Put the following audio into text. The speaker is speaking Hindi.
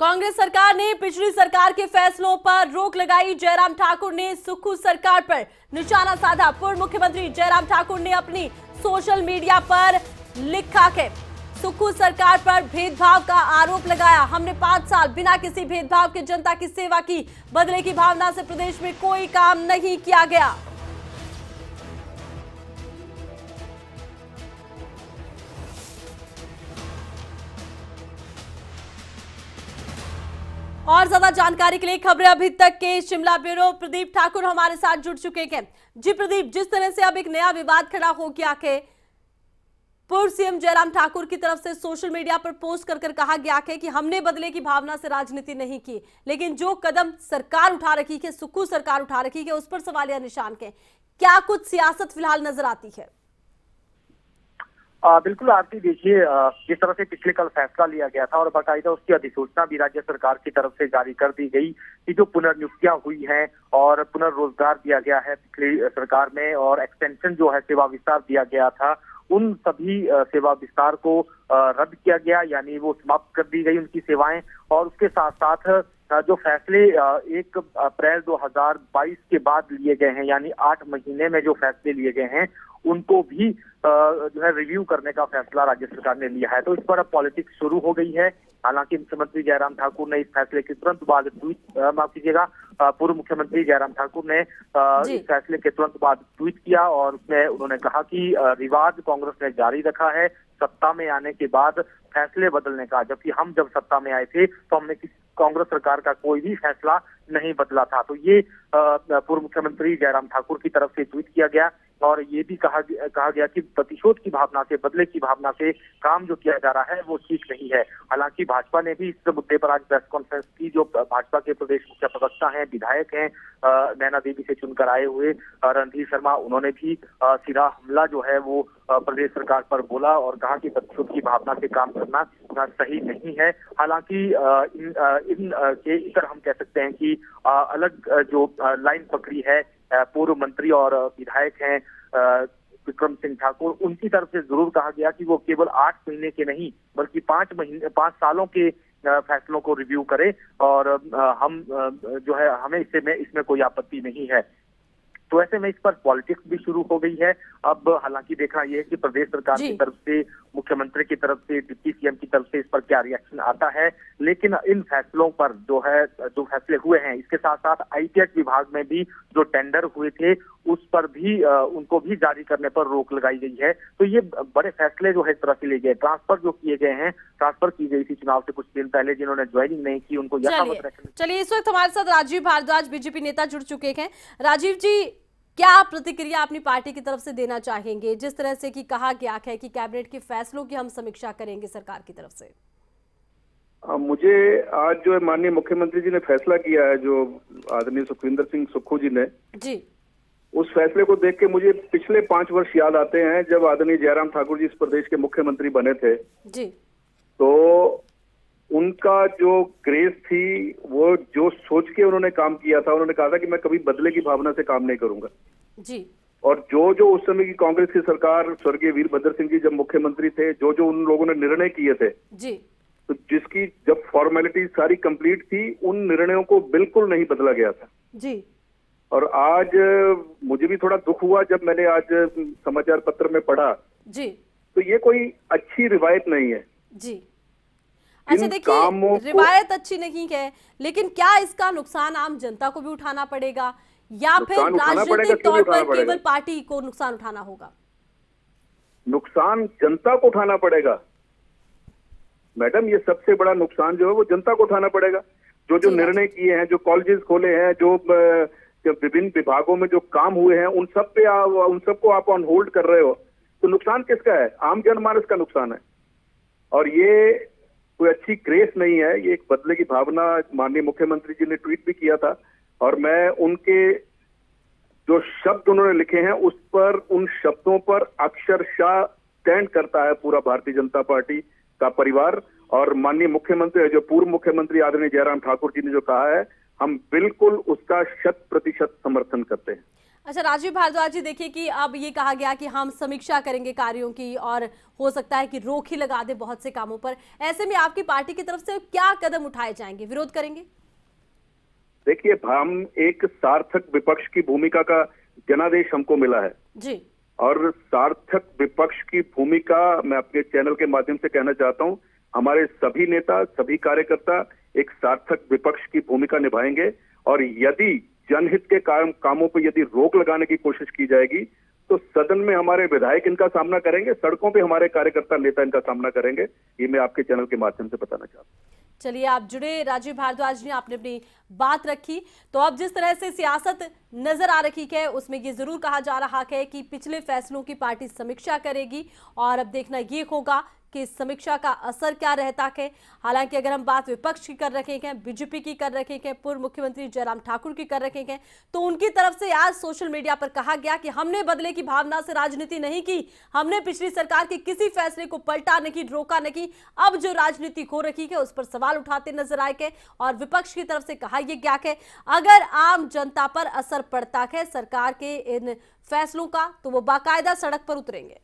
कांग्रेस सरकार ने पिछली सरकार के फैसलों पर रोक लगाई। जयराम ठाकुर ने सुक्खू सरकार पर निशाना साधा। पूर्व मुख्यमंत्री जयराम ठाकुर ने अपनी सोशल मीडिया पर लिखा कि सुक्खू सरकार पर भेदभाव का आरोप लगाया। हमने 5 साल बिना किसी भेदभाव के जनता की सेवा की। बदले की भावना से प्रदेश में कोई काम नहीं किया गया। और ज्यादा जानकारी के लिए खबरें अभी तक के शिमला ब्यूरो प्रदीप ठाकुर हमारे साथ जुड़ चुके हैं। जी प्रदीप, जिस तरह से अब एक नया विवाद खड़ा हो गया कि पूर्व सीएम जयराम ठाकुर की तरफ से सोशल मीडिया पर पोस्ट कर कहा गया है कि हमने बदले की भावना से राजनीति नहीं की, लेकिन जो कदम सरकार उठा रखी है, सुक्खू सरकार उठा रखी है, उस पर सवालिया निशान के क्या कुछ सियासत फिलहाल नजर आती है? बिल्कुल आरती, देखिए जिस तरह से पिछले कल फैसला लिया गया था और बाकायदा उसकी अधिसूचना भी राज्य सरकार की तरफ से जारी कर दी गई कि जो पुनर्नियुक्तियां हुई हैं और पुनर्रोजगार दिया गया है पिछली सरकार में और एक्सटेंशन जो है सेवा विस्तार दिया गया था, उन सभी सेवा विस्तार को रद्द किया गया, यानी वो समाप्त कर दी गई उनकी सेवाएं। और उसके साथ साथ जो फैसले 1 अप्रैल 2022 के बाद लिए गए हैं, यानी 8 महीने में जो फैसले लिए गए हैं, उनको भी जो है रिव्यू करने का फैसला राज्य सरकार ने लिया है। तो इस पर अब पॉलिटिक्स शुरू हो गई है। हालांकि मुख्यमंत्री जयराम ठाकुर ने इस फैसले के तुरंत बाद पूर्व मुख्यमंत्री जयराम ठाकुर ने इस फैसले के तुरंत बाद ट्वीट किया और उसमें उन्होंने कहा कि रिवाज कांग्रेस ने जारी रखा है सत्ता में आने के बाद फैसले बदलने का, जबकि हम जब सत्ता में आए थे तो हमने कांग्रेस सरकार का कोई भी फैसला नहीं बदला था। तो ये पूर्व मुख्यमंत्री जयराम ठाकुर की तरफ से ट्वीट किया गया और ये भी कहा गया कि प्रतिशोध की भावना से, बदले की भावना से काम जो किया जा रहा है वो ठीक नहीं है। हालांकि भाजपा ने भी इस मुद्दे पर आज प्रेस कॉन्फ्रेंस की। जो भाजपा के प्रदेश मुख्य प्रवक्ता हैं, विधायक हैं, नैना देवी से चुनकर आए हुए रणधीर शर्मा, उन्होंने भी सीधा हमला जो है वो प्रदेश सरकार पर बोला और कहा कि प्रतिशोध की भावना से काम करना सही नहीं है। हालांकि के इतर हम कह सकते हैं कि अलग जो लाइन पकड़ी है पूर्व मंत्री और विधायक हैं विक्रम सिंह ठाकुर, उनकी तरफ से जरूर कहा गया कि वो केवल 8 महीने के नहीं बल्कि 5 सालों के फैसलों को रिव्यू करें और हम जो है हमें इसमें कोई आपत्ति नहीं है। तो ऐसे में इस पर पॉलिटिक्स भी शुरू हो गई है। अब हालांकि देखना यह है कि प्रदेश सरकार की तरफ से, मुख्यमंत्री की तरफ से, डिप्टी सीएम की तरफ से इस पर क्या रिएक्शन आता है। लेकिन इन फैसलों पर जो फैसले हुए हैं, इसके साथ साथ आईटीएच विभाग में भी जो टेंडर हुए थे उस पर भी उनको भी जारी करने पर रोक लगाई गई है। तो ये बड़े फैसले जो है इस तरह से लिए गए। ट्रांसफर जो किए गए हैं, ट्रांसफर की गई थी चुनाव से कुछ दिन पहले, जिन्होंने ज्वाइनिंग नहीं की उनको यथावत रखने। चलिए, इस वक्त हमारे साथ राजीव भारद्वाज बीजेपी नेता जुड़ चुके हैं। राजीव जी, क्या प्रतिक्रिया अपनी पार्टी की तरफ से देना चाहेंगे जिस तरह से कि कहा गया है कि कैबिनेट के फैसलों की हम समीक्षा करेंगे सरकार की तरफ से? मुझे आज जो माननीय मुख्यमंत्री जी ने फैसला किया है, जो आदरणीय सुखविंदर सिंह सुक्खू जी ने, जी, उस फैसले को देख के मुझे पिछले 5 वर्ष याद आते हैं जब आदरणीय जयराम ठाकुर जी इस प्रदेश के मुख्यमंत्री बने थे। जी, तो उनका जो ग्रेस थी, वो जो सोच के उन्होंने काम किया था, उन्होंने कहा था कि मैं कभी बदले की भावना से काम नहीं करूंगा। जी। और जो उस समय की कांग्रेस की सरकार, स्वर्गीय वीरभद्र सिंह जी जब मुख्यमंत्री थे, जो उन लोगों ने निर्णय किए थे, जी, तो जिसकी जब फॉर्मेलिटी सारी कंप्लीट थी, उन निर्णयों को बिल्कुल नहीं बदला गया था। जी। और आज मुझे भी थोड़ा दुख हुआ जब मैंने आज समाचार पत्र में पढ़ा। जी। तो ये कोई अच्छी रिवायत नहीं है। जी। अच्छा, देखिए, रिवायत अच्छी नहीं है, लेकिन क्या इसका नुकसान आम जनता को भी उठाना पड़ेगा या फिर राजनीतिक तौर पर केवल पार्टी को नुकसान उठाना होगा? नुकसान जनता को उठाना पड़ेगा मैडम। ये सबसे बड़ा नुकसान जो है वो जनता को उठाना पड़ेगा। जो निर्णय किए हैं, जो कॉलेजेस खोले हैं, जो विभिन्न विभागों में जो काम हुए हैं, उन सबको आप ऑन होल्ड कर रहे हो, तो नुकसान किसका है? आम जनमानस का नुकसान है। और ये कोई अच्छी ग्रेस नहीं है। ये एक बदले की भावना, माननीय मुख्यमंत्री जी ने ट्वीट भी किया था और मैं उनके जो शब्द उन्होंने लिखे हैं उस पर, उन शब्दों पर अक्षरशः स्टैंड करता है पूरा भारतीय जनता पार्टी का परिवार। और माननीय मुख्यमंत्री, जो पूर्व मुख्यमंत्री आदरणीय जयराम ठाकुर जी ने जो कहा है, हम बिल्कुल उसका 100% समर्थन करते हैं। अच्छा राजीव भारद्वाज जी, देखिए कि अब ये कहा गया कि हम समीक्षा करेंगे कार्यों की और हो सकता है कि रोक ही लगा दे बहुत से कामों पर। ऐसे में आपकी पार्टी की तरफ से क्या कदम उठाए जाएंगे, विरोध करेंगे? देखिए, हम एक सार्थक विपक्ष की भूमिका का जनादेश हमको मिला है जी, और सार्थक विपक्ष की भूमिका मैं अपने चैनल के माध्यम से कहना चाहता हूं, हमारे सभी नेता, सभी कार्यकर्ता एक सार्थक विपक्ष की भूमिका निभाएंगे। और यदि जनहित के कामों पर यदि रोक लगाने की कोशिश की जाएगी तो सदन में हमारे विधायक इनका सामना करेंगे, सड़कों पे हमारे कार्यकर्ता नेता इनका सामना करेंगे। ये मैं आपके चैनल के माध्यम से बताना चाहता हूं। चलिए, आप जुड़े राजीव भारद्वाज ने, आपने अपनी बात रखी। तो अब जिस तरह से सियासत नजर आ रही है उसमें ये जरूर कहा जा रहा है कि पिछले फैसलों की पार्टी समीक्षा करेगी और अब देखना ये होगा कि इस समीक्षा का असर क्या रहता है। हालांकि अगर हम बात विपक्ष की कर रखे हैं, बीजेपी की कर रखे हैं, पूर्व मुख्यमंत्री जयराम ठाकुर की कर रखे हैं, तो उनकी तरफ से आज सोशल मीडिया पर कहा गया कि हमने बदले की भावना से राजनीति नहीं की, हमने पिछली सरकार के किसी फैसले को पलटा नहीं, रोका नहीं। अब जो राजनीति हो रही है उस पर सवाल उठाते नजर आए के और विपक्ष की तरफ से कहा यह क्या है, अगर आम जनता पर असर पड़ता है सरकार के इन फैसलों का तो वो बाकायदा सड़क पर उतरेंगे।